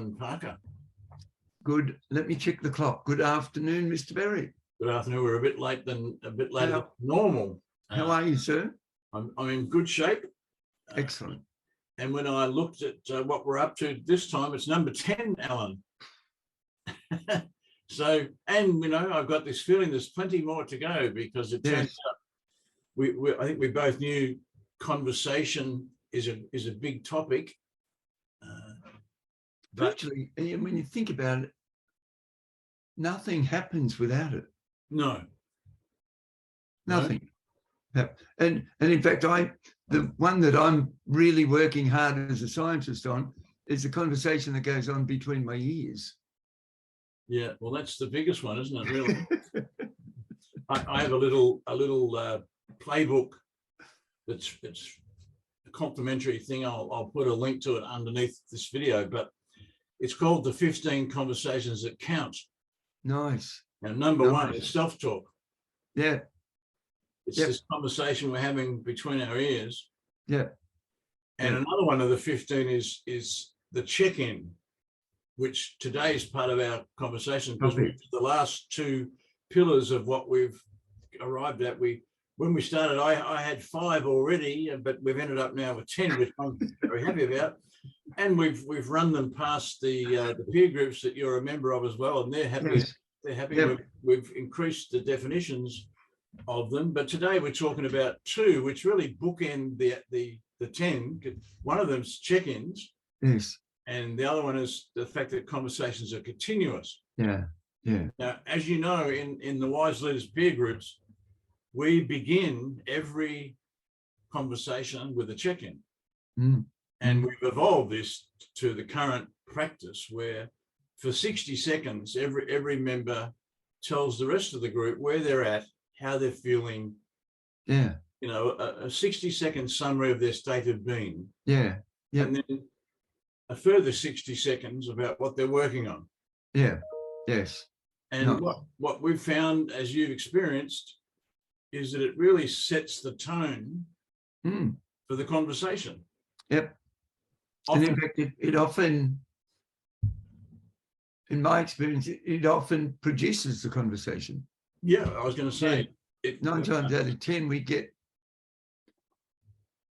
Allan Parker. Good. Let me check the clock. Good afternoon, Mr. Berry. Good afternoon. We're a bit later than normal. How are you, sir? I'm in good shape. Excellent. And when I looked at what we're up to this time, it's number 10, Allan. So, and I've got this feeling there's plenty more to go, because it turns out I think we both knew conversation is a big topic. Virtually, and when you think about it, nothing happens without it. No. Nothing. No. And in fact, the one that I'm really working hard as a scientist on is the conversation that goes on between my ears. Yeah, well, that's the biggest one, isn't it? Really. I have a little playbook it's a complimentary thing. I'll put a link to it underneath this video, but it's called the 15 Conversations That Count. Nice. Now, number one is self-talk. Yeah. It's this conversation we're having between our ears. Yeah. And another one of the 15 is the check-in, which today is part of our conversation, because the last two pillars of what we've arrived at. When we started, I had 5 already, but we've ended up now with 10, which I'm very happy about. And we've run them past the peer groups that you're a member of as well, and they're happy. Yes. They're happy. Yep. We've increased the definitions of them, but today we're talking about 2, which really bookend the 10. One of them's check-ins. Yes. And the other one is the fact that conversations are continuous. Yeah. Yeah. Now, as you know, in the Wise Leaders peer groups, we begin every conversation with a check-in. And we've evolved this to the current practice where for 60 seconds, every member tells the rest of the group where they're at, how they're feeling. Yeah. A 60-second summary of their state of being. Yeah. Yeah. And then a further 60 seconds about what they're working on. Yeah. Yes. And what we've found, as you've experienced, is that it really sets the tone for the conversation. Yep. And in fact, it often, in my experience, it often produces the conversation. Yeah, I was going to say. 9 times out of 10, we get,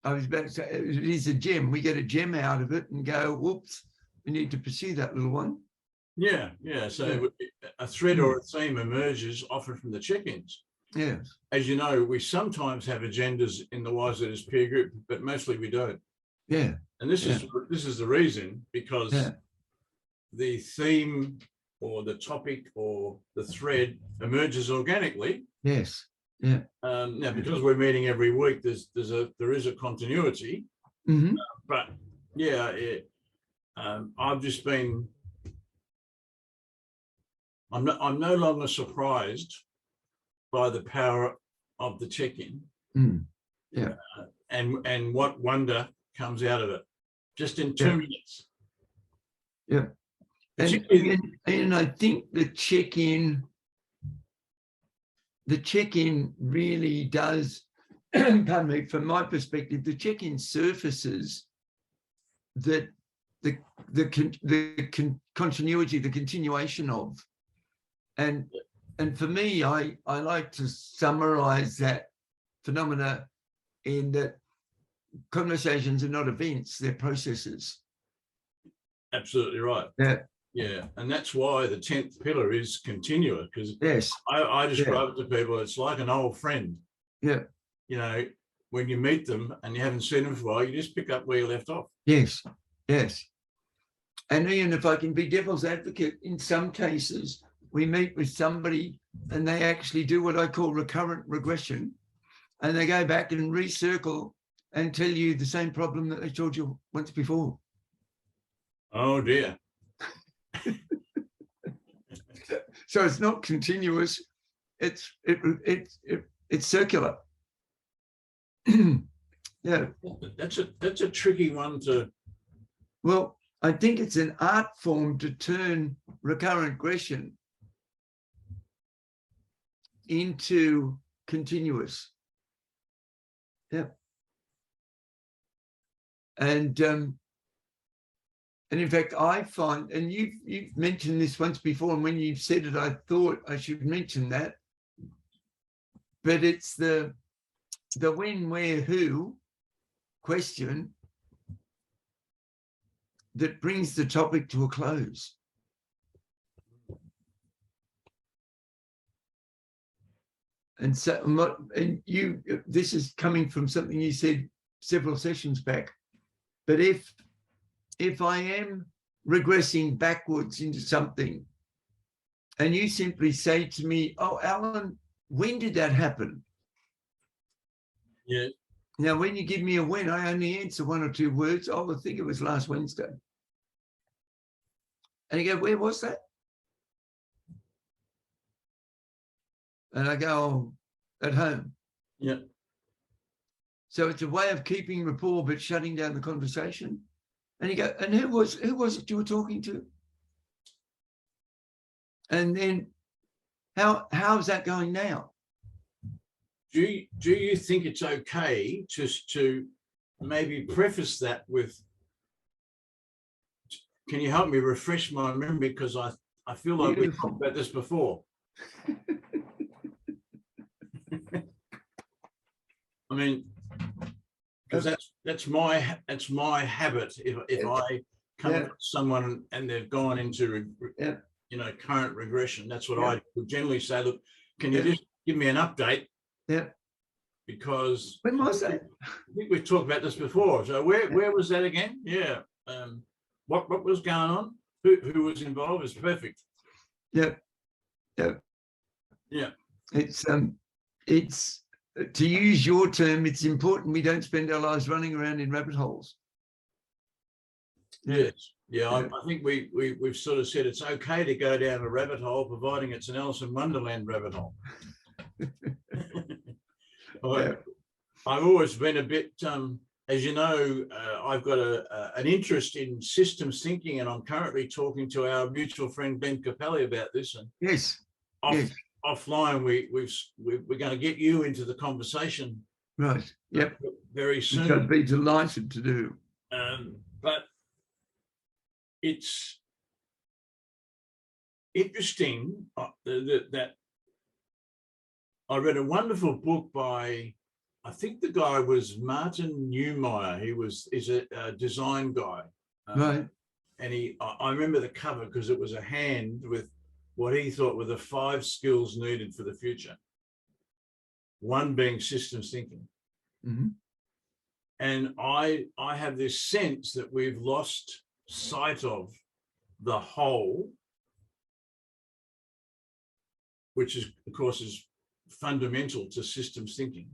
I was about to say, it is a gem. We get a gem out of it and go, whoops, we need to pursue that little one. Yeah, yeah. So a thread or a theme emerges often from the check-ins. Yes. As you know, we sometimes have agendas in the Wise Leaders peer group, but mostly we don't. Yeah. And this is the reason, because the theme or the topic or the thread emerges organically. Yes. Yeah. Now, because we're meeting every week, there is a continuity. But yeah, I've just been. I'm no longer surprised by the power of the check-in. Yeah. And what wonder comes out of it, just in 2 minutes. Yeah. And I think the check-in really does, pardon me, from my perspective, the check-in surfaces that the continuity, the continuation of. And for me, I like to summarize that phenomena in that conversations are not events, they're processes. Absolutely right. Yeah. Yeah. And that's why the 10th pillar is continuous, because I describe it to people, it's like an old friend. Yeah. When you meet them and you haven't seen them for a while, you just pick up where you left off. Yes. Yes. And Ian, if I can be devil's advocate, in some cases, we meet with somebody and they actually do what I call recurrent regression, and they go back and recircle and tell you the same problem that they told you once before. Oh dear. So it's not continuous, it's circular. Yeah. That's a tricky one to. Well, I think it's an art form to turn recurrent regression into continuous. Yeah. And And in fact, I find, and you've mentioned this once before, and when you've said it, I thought I should mention that. But it's the when, where, who question that brings the topic to a close. And so, this is coming from something you said several sessions back. But if I am regressing backwards into something, and you simply say to me, "Oh, Allan, when did that happen?" Yeah. Now, when you give me a when, I only answer one or two words. Oh, I think it was last Wednesday. And you go, "Where was that?" And I go, "Oh, at home." Yeah. So it's a way of keeping rapport, but shutting down the conversation. And you go, "And who was it you were talking to?" And then how's that going now? Do you think it's okay just to maybe preface that with, can you help me refresh my memory, because I feel like we talked about this before. I mean, because that's my habit. If I come across someone and they've gone into current regression, that's what I would generally say. Look, can you just give me an update? Yeah. Because when was that? I think we've talked about this before. So where was that again? Yeah. What was going on? Who was involved? Is perfect. Yeah. Yeah. Yeah. It's to use your term, it's important we don't spend our lives running around in rabbit holes. Yes. Yeah, I think we've sort of said it's okay to go down a rabbit hole, providing it's an Alice in Wonderland rabbit hole. I've always been a bit, as you know, I've got an interest in systems thinking, and I'm currently talking to our mutual friend Ben Capelli about this. And offline, we're going to get you into the conversation, right? Yep, very soon. Which I'd be delighted to do. But it's interesting that I read a wonderful book by, I think the guy was Martin Neumeyer. He's a design guy. Right. And I remember the cover because it was a hand with what he thought were the 5 skills needed for the future. One being systems thinking. Mm-hmm. And I have this sense that we've lost sight of the whole, which is, of course, is fundamental to systems thinking.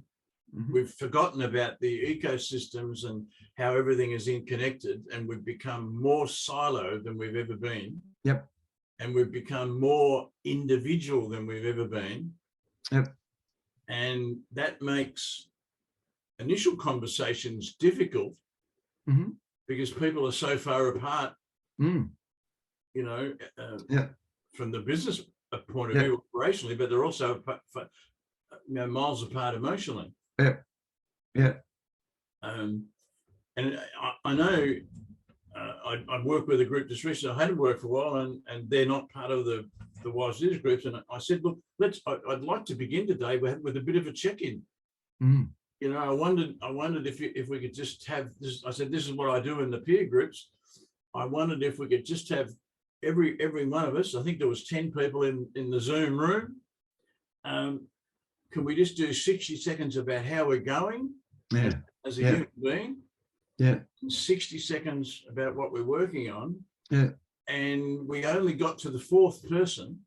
Mm-hmm. We've forgotten about the ecosystems and how everything is interconnected, and we've become more siloed than we've ever been. Yep. And we've become more individual than we've ever been. Yep. And that makes initial conversations difficult, mm-hmm. because people are so far apart, from the business point of view operationally, but they're also miles apart emotionally. Yeah. Yeah. And I know I work with a group just recently. I hadn't worked for a while, and they're not part of the Wise Leaders groups. And I said, look, I'd like to begin today with a bit of a check-in. Mm. I wondered if we could just have this. I said, this is what I do in the peer groups. I wondered if we could just have every one of us. I think there was 10 people in the Zoom room. Can we just do 60 seconds about how we're going as a human being? Yeah. 60 seconds about what we're working on. Yeah. And we only got to the 4th person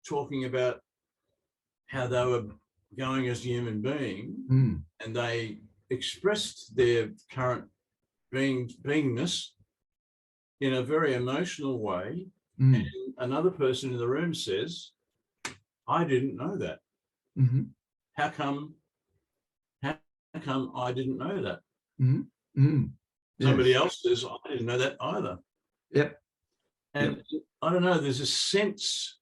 talking about how they were going as a human being. Mm. And they expressed their current beingness in a very emotional way. Mm. And another person in the room says, I didn't know that. Mm-hmm. How come I didn't know that? Mm-hmm. Mm-hmm. Somebody else says, I didn't know that either. Yep. And I don't know, there's a sense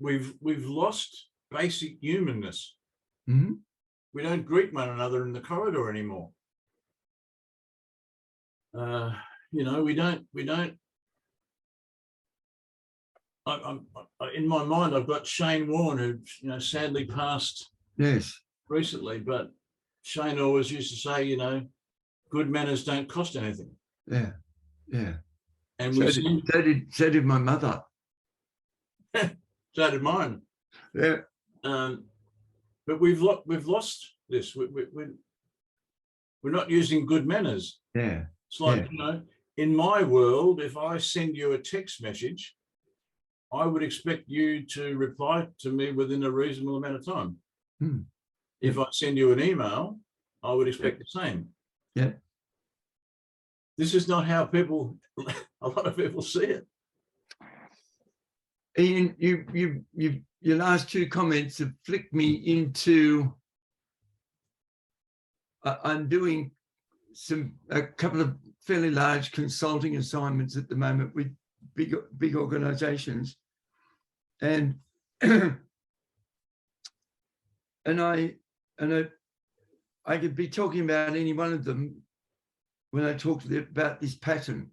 we've lost basic humanness. Mm-hmm. We don't greet one another in the corridor anymore. You know, we don't. In my mind, I've got Shane Warne, who, you know, sadly passed Yes. recently, but Shane always used to say, you know, good manners don't cost anything. Yeah. Yeah. And So we so did my mother. so did mine. Yeah. But we've lost this. We're not using good manners. Yeah. It's like, you know, in my world, if I send you a text message, I would expect you to reply to me within a reasonable amount of time. Hmm. If I send you an email, I would expect the same. Yeah. This is not how people, a lot of people see it. Ian, your last two comments have flicked me into. I'm doing a couple of fairly large consulting assignments at the moment with big organizations, and I could be talking about any one of them when I talk to them about this pattern,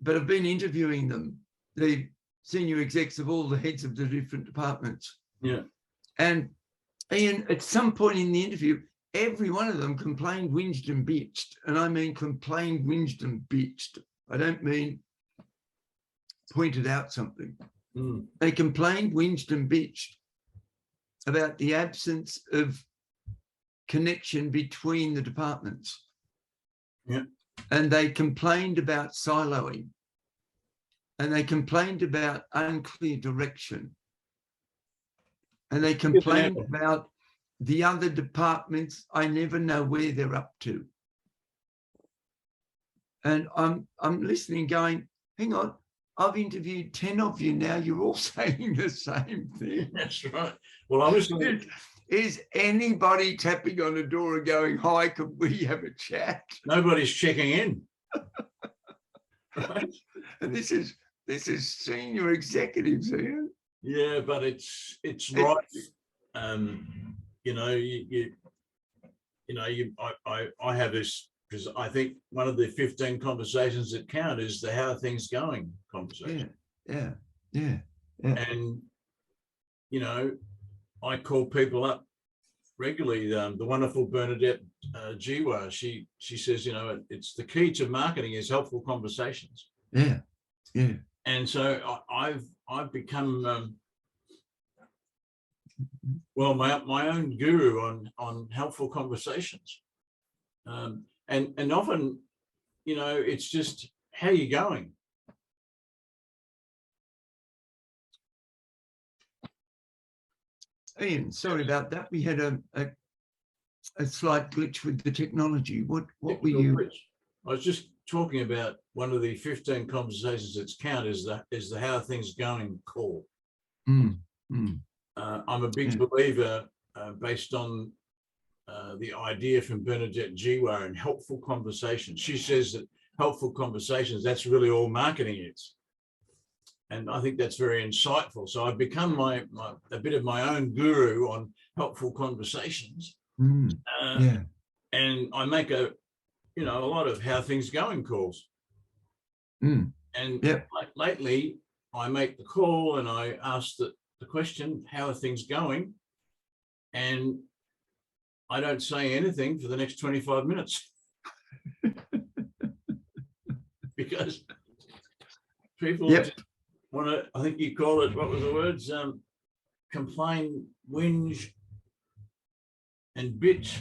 but I've been interviewing them, the senior execs of all the heads of the different departments. Yeah. And Ian, at some point in the interview, every one of them complained, whinged and bitched. And I mean complained, whinged and bitched. I don't mean pointed out something. Mm. They complained, whinged and bitched about the absence of connection between the departments. Yeah. And they complained about siloing. And they complained about unclear direction. And they complained about the other departments. I never know where they're up to. And I'm listening going, hang on, I've interviewed 10 of you now. You're all saying the same thing. That's right. Well, I was Is anybody tapping on the door and going, hi, could we have a chat? Nobody's checking in. Right? And this is senior executives, Ian. Yeah, but it's right. You know, I have this, because I think one of the 15 conversations that count is the how are things going conversation. Yeah. And, you know, I call people up regularly. The wonderful Bernadette Jiwa, she says, you know, it's the key to marketing is helpful conversations. Yeah. And so I've become well, my own guru on helpful conversations, and often, you know, it's just how you going. Ian, sorry about that. We had a slight glitch with the technology. What were you? Glitch. I was just talking about one of the 15 conversations that's count is the how are things going call. I'm a big believer, based on the idea from Bernadette Jiwa and helpful conversations. She says that helpful conversations, that's really all marketing is. And I think that's very insightful. So I've become a bit of my own guru on helpful conversations. And I make a lot of how things going calls. And lately I make the call and I ask the question, how are things going? And I don't say anything for the next 25 minutes. Because people want to, I think you call it, what were the words? Complain, whinge, and bitch.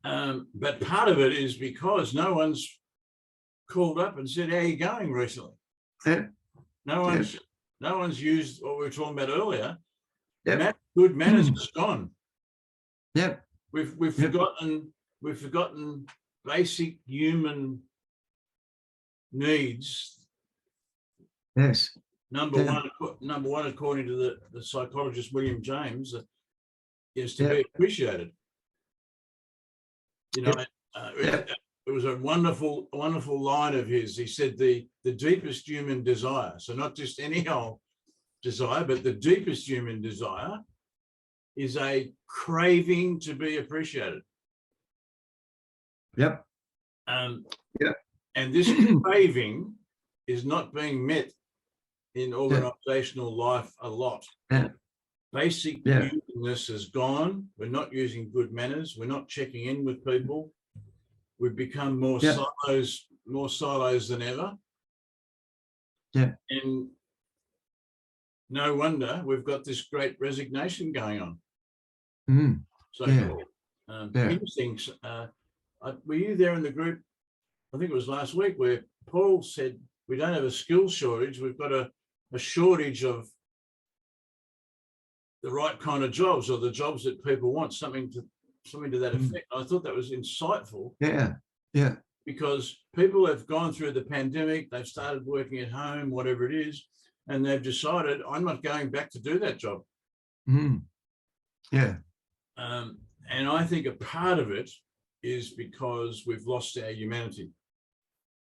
But part of it is because no one's called up and said, how are you going recently? No one's used what we were talking about earlier. Good manners is gone. We've forgotten basic human needs. Number one, according to the psychologist William James, is to be appreciated. You know, it was a wonderful line of his. He said the deepest human desire, so not just any old desire, but the deepest human desire is a craving to be appreciated. Yeah. And this craving is not being met in organizational life a lot. Yeah. Basic humanness is gone. We're not using good manners. We're not checking in with people. We've become more silos than ever. Yeah. And no wonder we've got this great resignation going on. Mm. So Yeah. here's things. Were you there in the group? I think it was last week where Paul said we don't have a skills shortage. We've got a shortage of the right kind of jobs, or the jobs that people want, something to that effect. I thought that was insightful. Yeah. Yeah. Because people have gone through the pandemic, they've started working at home, whatever it is, and they've decided, I'm not going back to do that job. Mm. Yeah. And I think a part of it is because we've lost our humanity.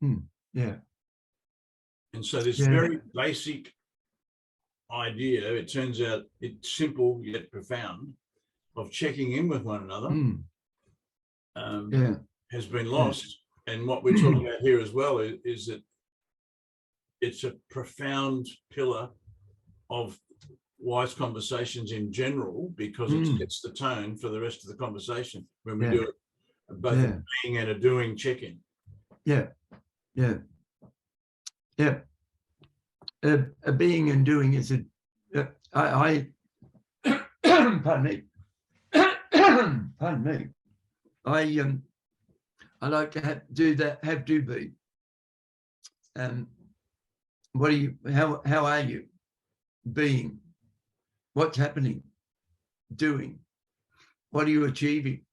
Mm. Yeah. And so this very basic idea, it turns out it's simple yet profound, of checking in with one another has been lost. And what we're talking about here as well is that it's a profound pillar of wise conversations in general, because it sets the tone for the rest of the conversation when we do it, both a being and a doing check-in. Yeah. Yeah. Yeah. A being and doing is I pardon me. Pardon me. I like to have do be. What are you? How are you? Being. What's happening? Doing. What are you achieving?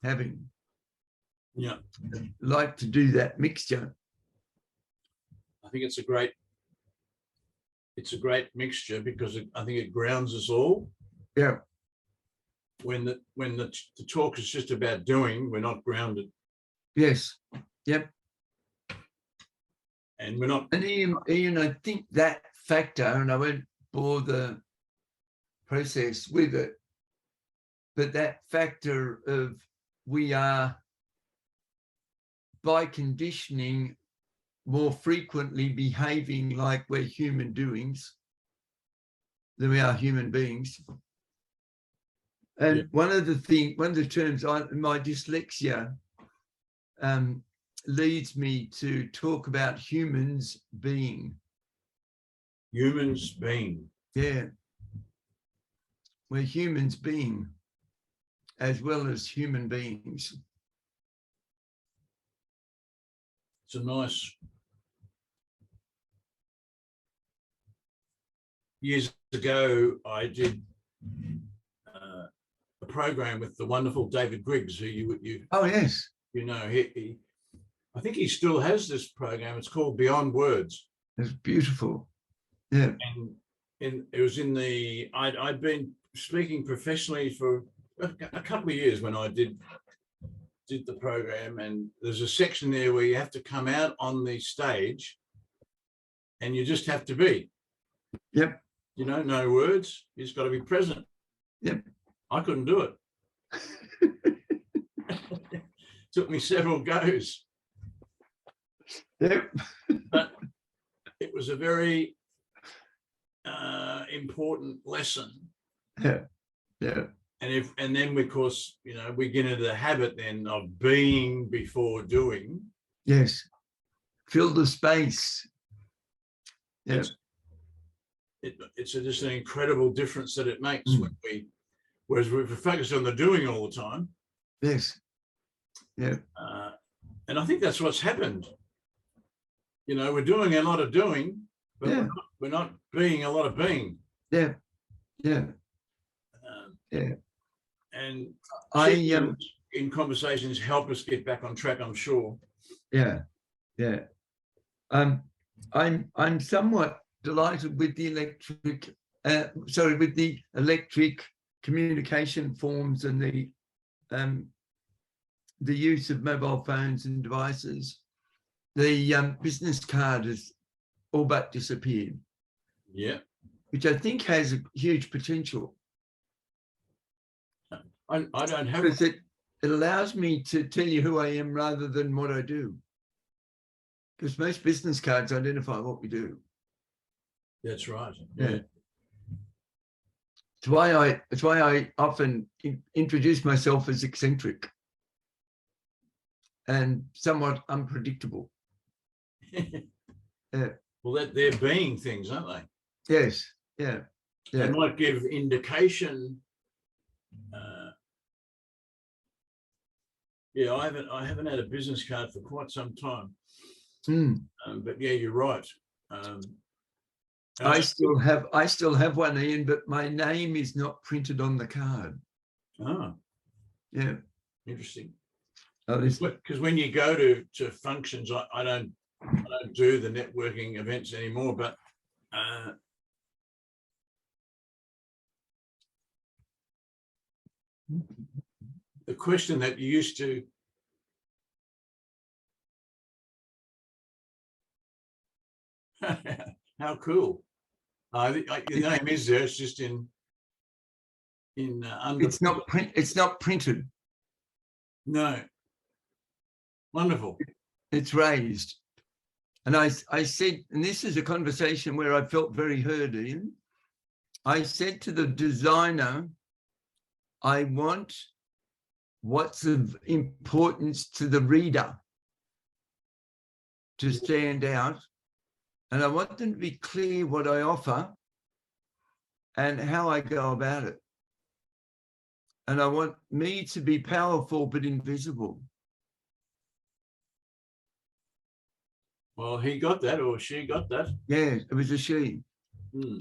Having. Yeah. Like to do that mixture. I think it's a great mixture, because I think it grounds us all. Yeah. When the talk is just about doing, we're not grounded. Yes. Yep. And we're not. And Ian, I think that factor, and I won't bore the process with it, but that factor of we are, by conditioning, more frequently behaving like we're human doings than we are human beings. And one of the terms, my dyslexia leads me to talk about humans being. Humans being. Yeah. We're humans being as well as human beings. It's a nice. Years ago, I did a program with the wonderful David Griggs, who you oh yes, you know, he I think he still has this program. It's called Beyond Words. It's beautiful. Yeah. And it was in the I'd been speaking professionally for a couple of years when I did the program, and there's a section there where you have to come out on the stage and you just have to be. Yep. You know, no words. You just got to be present. Yep. I couldn't do it. Took me several goes. Yep. But it was a very important lesson. Yeah. Yeah. And then of course, you know, we get into the habit then of being before doing. Yes. Fill the space. Yeah. It's just an incredible difference that it makes whereas we're focused on the doing all the time. Yes. Yeah. And I think that's what's happened. You know, we're doing a lot of doing, but we're not being a lot of being. Yeah. Yeah. Yeah. And in conversations help us get back on track, I'm sure. Yeah. Yeah. I'm somewhat delighted with the electric communication forms and the use of mobile phones and devices. The business card has all but disappeared. Yeah. Which I think has a huge potential. I don't have it allows me to tell you who I am rather than what I do. Because most business cards identify what we do. That's right. Yeah. It's why I often introduce myself as eccentric and somewhat unpredictable. Yeah. Well, they're being things, aren't they? Yes. Yeah. They Yeah. might give indication. Yeah, I haven't had a business card for quite some time. But yeah, you're right. I still have one, Ian, but my name is not printed on the card. Oh, yeah, interesting. Because when you go to functions, I don't do the networking events anymore, but the question that you used to how cool. The name is there, it's just in under. It's not printed. No. Wonderful. It's raised. And I said, and this is a conversation where I felt very heard, Ian. I said to the designer, I want what's of importance to the reader to stand out. And I want them to be clear what I offer and how I go about it. And I want me to be powerful but invisible. Well, he got that, or she got that. Yeah, it was a she.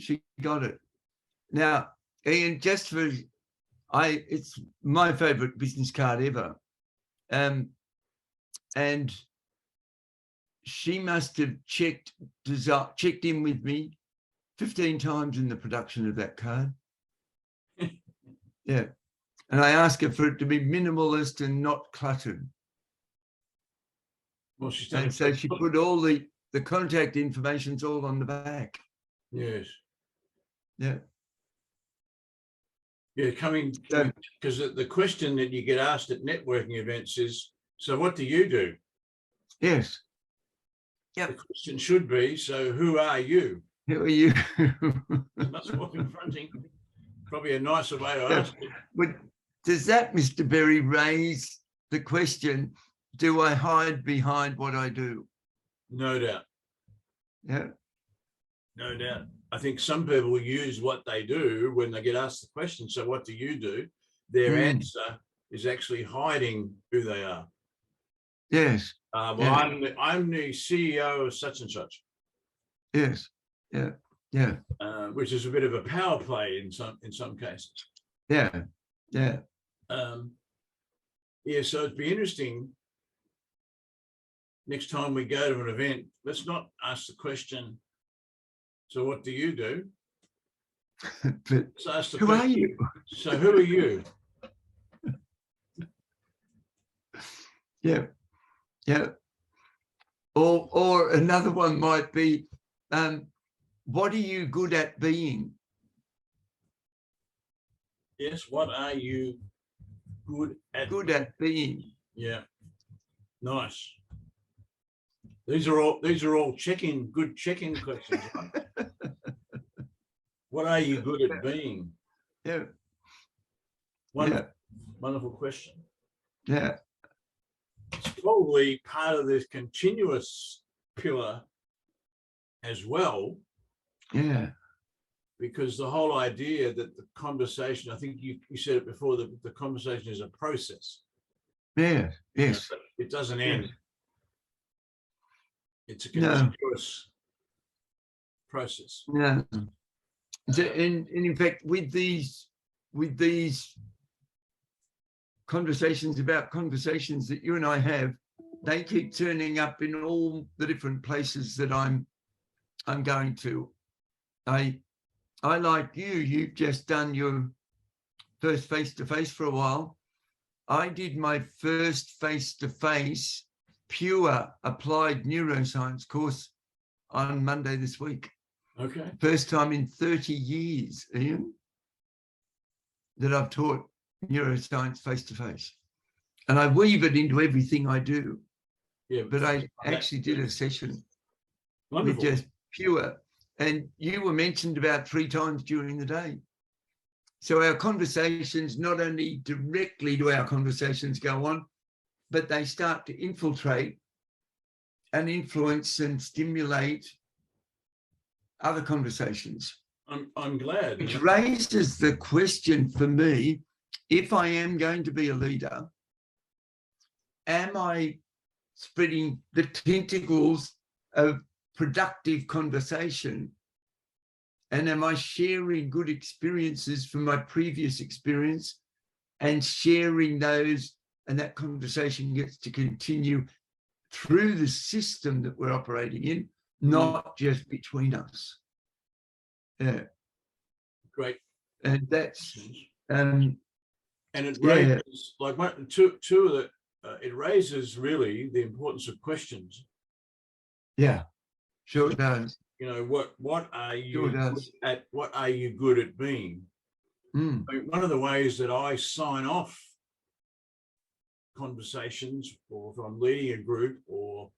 She got it. Now, Ian, just for it's my favorite business card ever. And she must have checked in with me 15 times in the production of that card. Yeah. And I asked her for it to be minimalist and not cluttered. Well, she's done. And so she put all the contact information's all on the back. Yes. Yeah. Yeah, because the question that you get asked at networking events is, so what do you do? Yes. Yeah. The question should be, so who are you? Who are you? That's what confronting. Probably a nicer way to ask it. But does that, Mr. Berry, raise the question, do I hide behind what I do? No doubt. Yeah. No doubt. I think some people use what they do when they get asked the question, so what do you do? Their answer is actually hiding who they are. Yes. Well, yeah. I'm the CEO of such and such. Yes. Yeah. Yeah. Which is a bit of a power play in some cases. Yeah. Yeah. Yeah. So it'd be interesting. Next time we go to an event, let's not ask the question, so what do you do? But who are you? So who are you? Yeah. Yeah. Or another one might be, what are you good at being? Yes, what are you good at? Good at being. Yeah. Nice. These are all good check-in questions, right? What are you good at being? Yeah. Wonderful question. Yeah. It's probably part of this continuous pillar as well. Yeah. Because the whole idea that the conversation, I think you said it before, that the conversation is a process. Yeah. Yes. You know, it doesn't end. It's a continuous process. Yeah. And in fact, with these conversations about conversations that you and I have, they keep turning up in all the different places that I'm going to. I like you've just done your first face-to-face for a while. I did my first face-to-face pure applied neuroscience course on Monday this week. Okay. First time in 30 years, Ian, that I've taught neuroscience face-to-face. and I weave it into everything I do. Yeah, But I actually did a session wonderful. with just pure, and you were mentioned about 3 times during the day. So our conversations, not only directly do our conversations go on, but they start to infiltrate and influence and stimulate other conversations. I'm glad. Which raises the question for me, if I am going to be a leader, am I spreading the tentacles of productive conversation? And am I sharing good experiences from my previous experience and sharing those, and that conversation gets to continue through the system that we're operating in, not just between us. Yeah. Great. And that's and it raises like two of the it raises really the importance of questions. Yeah, sure it does. You know, what are you Sure does. what are you good at being? I mean, one of the ways that I sign off conversations, or if I'm leading a group, or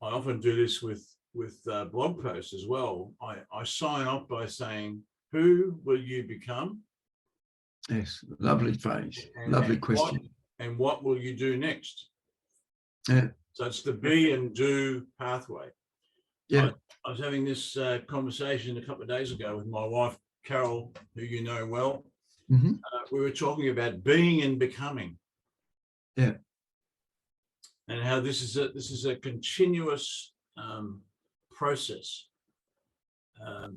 I often do this with blog posts as well, I sign off by saying, who will you become? Yes, lovely phrase, lovely question. And what will you do next? Yeah. So it's the be and do pathway. Yeah. I was having this conversation a couple of days ago with my wife, Carol, who you know well. Mm-hmm. We were talking about being and becoming. Yeah. And how this is a continuous process.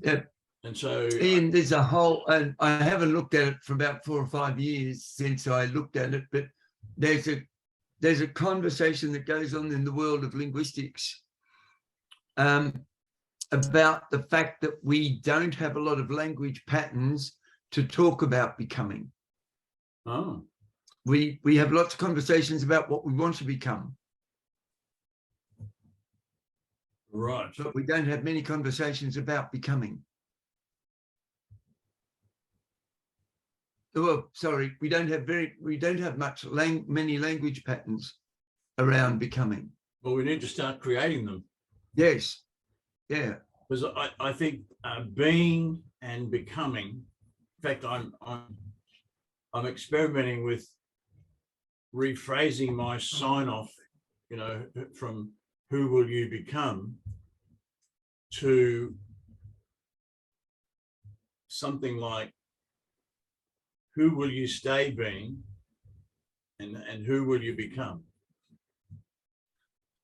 Yeah. And so, Ian, there's a whole, and I haven't looked at it for about 4 or 5 years since I looked at it, but there's a conversation that goes on in the world of linguistics about the fact that we don't have a lot of language patterns to talk about becoming. oh, We have lots of conversations about what we want to become. right. But we don't have many conversations about becoming. Well, sorry, we don't have many language patterns around becoming. Well, we need to start creating them. Yes. Yeah. Because I think being and becoming, in fact, I'm experimenting with rephrasing my sign off, you know, from who will you become to something like who will you stay being and who will you become?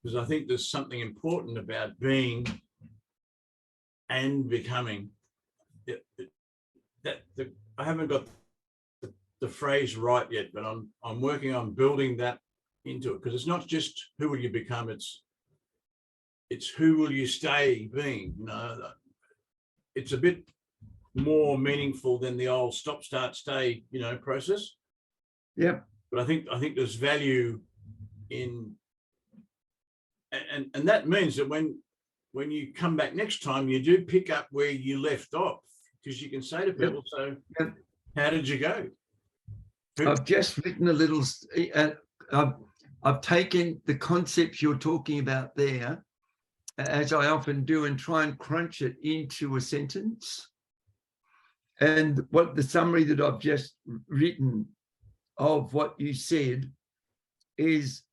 Because I think there's something important about being and becoming. I haven't got the phrase right yet, but I'm working on building that into it, because it's not just who will you become, it's who will you stay being. You know, it's a bit more meaningful than the old stop, start, stay, you know, process. Yeah. But I think there's value in, and that means that when you come back next time, you do pick up where you left off, because you can say to people, so how did you go? I've just written a little, I've taken the concepts you're talking about there, as I often do, and try and crunch it into a sentence. And what the summary that I've just written of what you said is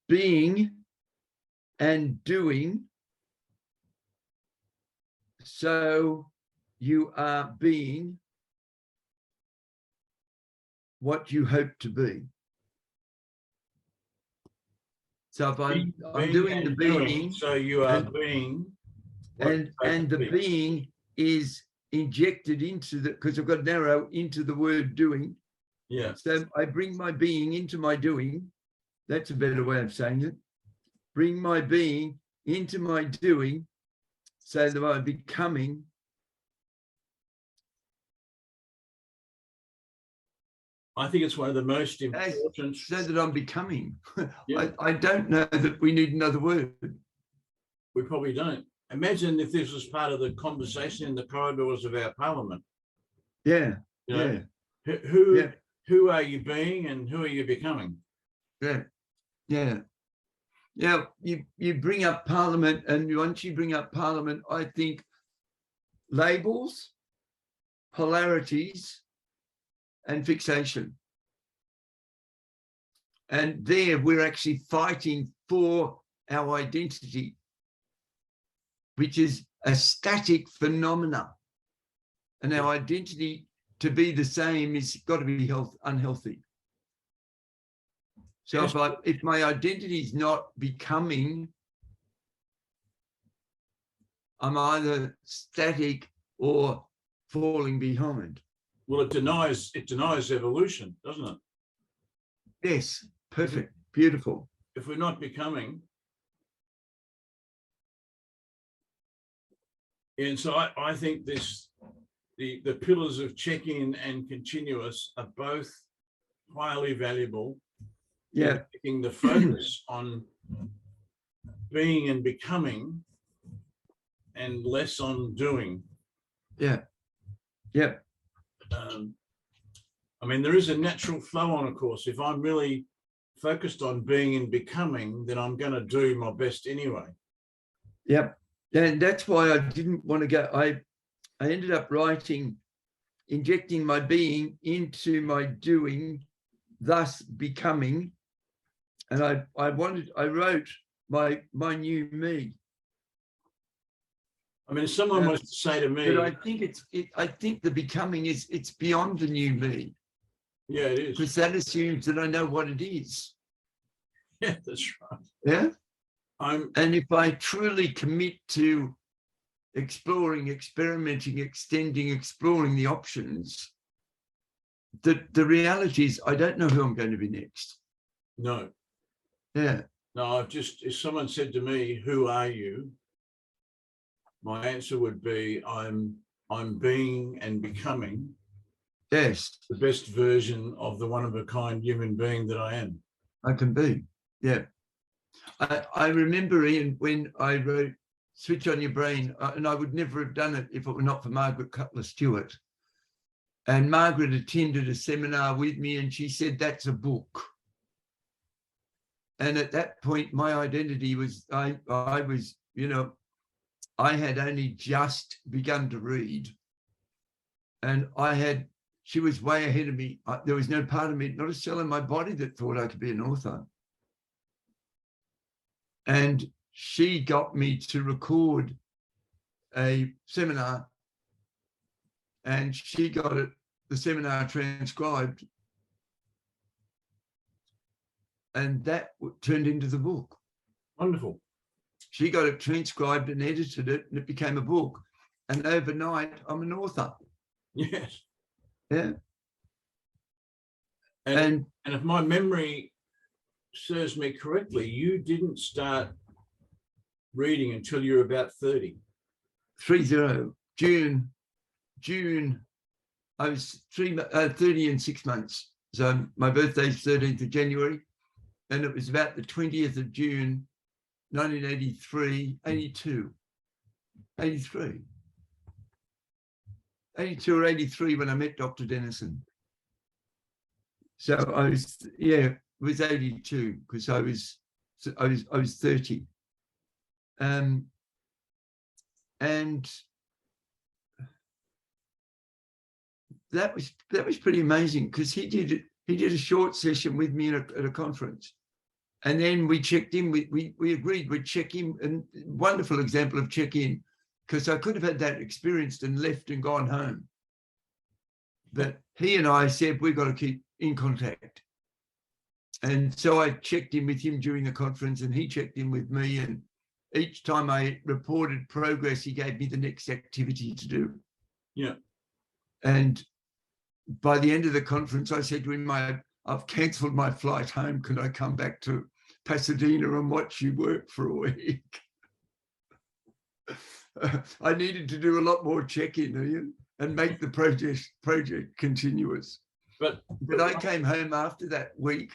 being and doing, so you are being what you hope to be. So if I'm doing the being, so you are being, and the being is injected into the, because I've got an arrow into the word doing. Yeah. So I bring my being into my doing. That's a better way of saying it. Bring my being into my doing, so that I'm becoming. I think it's one of the most important. So that I'm becoming. Yeah. I don't know that we need another word. We probably don't. Imagine if this was part of the conversation in the corridors of our parliament. Yeah. You know, Yeah. who are you being and who are you becoming? Yeah. Yeah. Yeah. You bring up Parliament, and once you bring up Parliament, I think labels, polarities, and fixation. And there we're actually fighting for our identity, which is a static phenomena. And our identity to be the same is got to be unhealthy. So if my identity is not becoming, I'm either static or falling behind. Well, it denies evolution, doesn't it? Yes, perfect, beautiful. If we're not becoming, and so I think the pillars of check-in and continuous are both highly valuable. Yeah. Taking the focus on being and becoming and less on doing. Yeah. Yeah. I mean, there is a natural flow on a course. If I'm really focused on being and becoming, then I'm going to do my best anyway. Yep. And that's why I didn't want to go. I ended up injecting my being into my doing, thus becoming. And I wrote my new me. I mean, if someone was to say to me, but I think I think the becoming it's beyond the new me. Yeah, it is. Because that assumes that I know what it is. Yeah, that's right. Yeah. And if I truly commit to exploring, experimenting, exploring the options, the reality is I don't know who I'm going to be next. No. Yeah. No, if someone said to me, who are you? My answer would be, I'm being and becoming yes, the best version of the one-of-a-kind human being that I am. I can be. Yeah. I remember, Ian, when I wrote Switch on Your Brain, and I would never have done it if it were not for Margaret Cutler Stewart. And Margaret attended a seminar with me and she said, that's a book. And at that point, my identity was, I was, I had only just begun to read. And she was way ahead of me. There was no part of me, not a cell in my body that thought I could be an author. And she got me to record a seminar and she got the seminar transcribed. And that turned into the book. Wonderful. She got it transcribed and edited it and it became a book. And overnight, I'm an author. Yes. Yeah. And if my memory serves me correctly, you didn't start reading until you were about 30. 30, June. I was 30 in 6 months. So my birthday is 13th of January. And it was about the 20th of June, 1983, 82 or 83 when I met Dr. Dennison. So I was, it was 82 because I was 30. And that was pretty amazing because he did a short session with me at a conference. And then we checked in, we agreed we'd check in, and wonderful example of check-in, because I could have had that experienced and left and gone home. But he and I said, we've got to keep in contact. And so I checked in with him during the conference and he checked in with me. And each time I reported progress, he gave me the next activity to do. Yeah. And by the end of the conference, I said to him, I've cancelled my flight home. Could I come back to Pasadena and watch you work for a week? I needed to do a lot more check-in, Ian, and make the project continuous. But I came home after that week,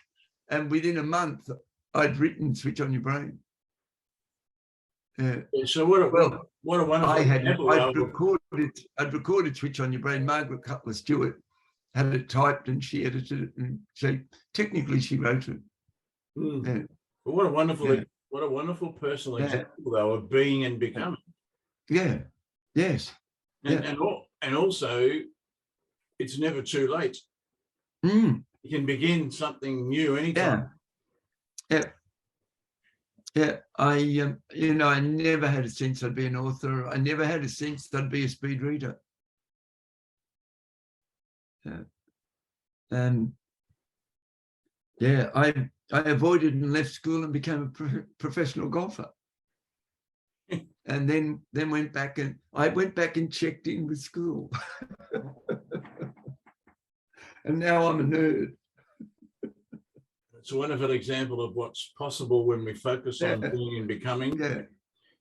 and within a month, I'd written Switch on Your Brain. Yeah. So what a Well, wonderful example. I'd recorded Switch on Your Brain. Margaret Cutler Stewart had it typed and she edited it, and so technically she wrote it. Yeah. But what a wonderful personal example though of being and becoming. Yeah. Yes. And also, it's never too late. You can begin something new anytime. Yeah. I I never had a sense I'd be an author. I never had a sense that I'd be a speed reader. I avoided and left school and became a professional golfer. And then went back and checked in with school. And now I'm a nerd. It's a wonderful example of what's possible when we focus on being and becoming.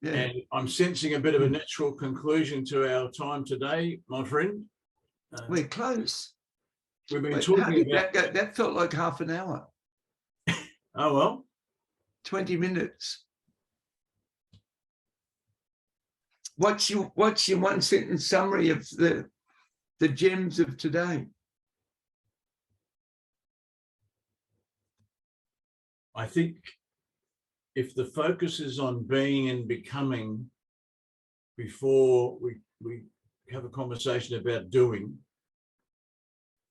And I'm sensing a bit of a natural conclusion to our time today, my friend. We're close. We've been talking about that felt like half an hour. Oh well. 20 minutes. What's your one sentence summary of the gems of today? I think if the focus is on being and becoming before we have a conversation about doing,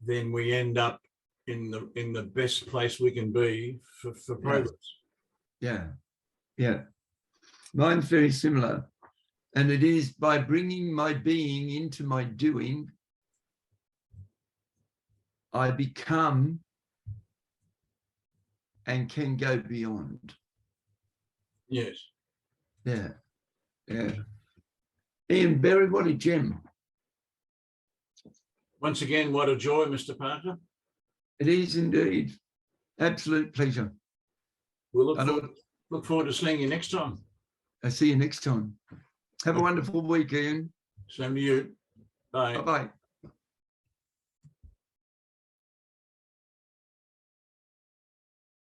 then we end up in the best place we can be for progress. Yeah. Mine's very similar. And it is by bringing my being into my doing, I become and can go beyond. Yes. Yeah. Ian Berry, what a gem. Once again, what a joy, Mr. Parker. It is indeed. Absolute pleasure. We'll look forward to seeing you next time. I'll see you next time. Have a wonderful week, Ian. Same to you. Bye. Bye-bye.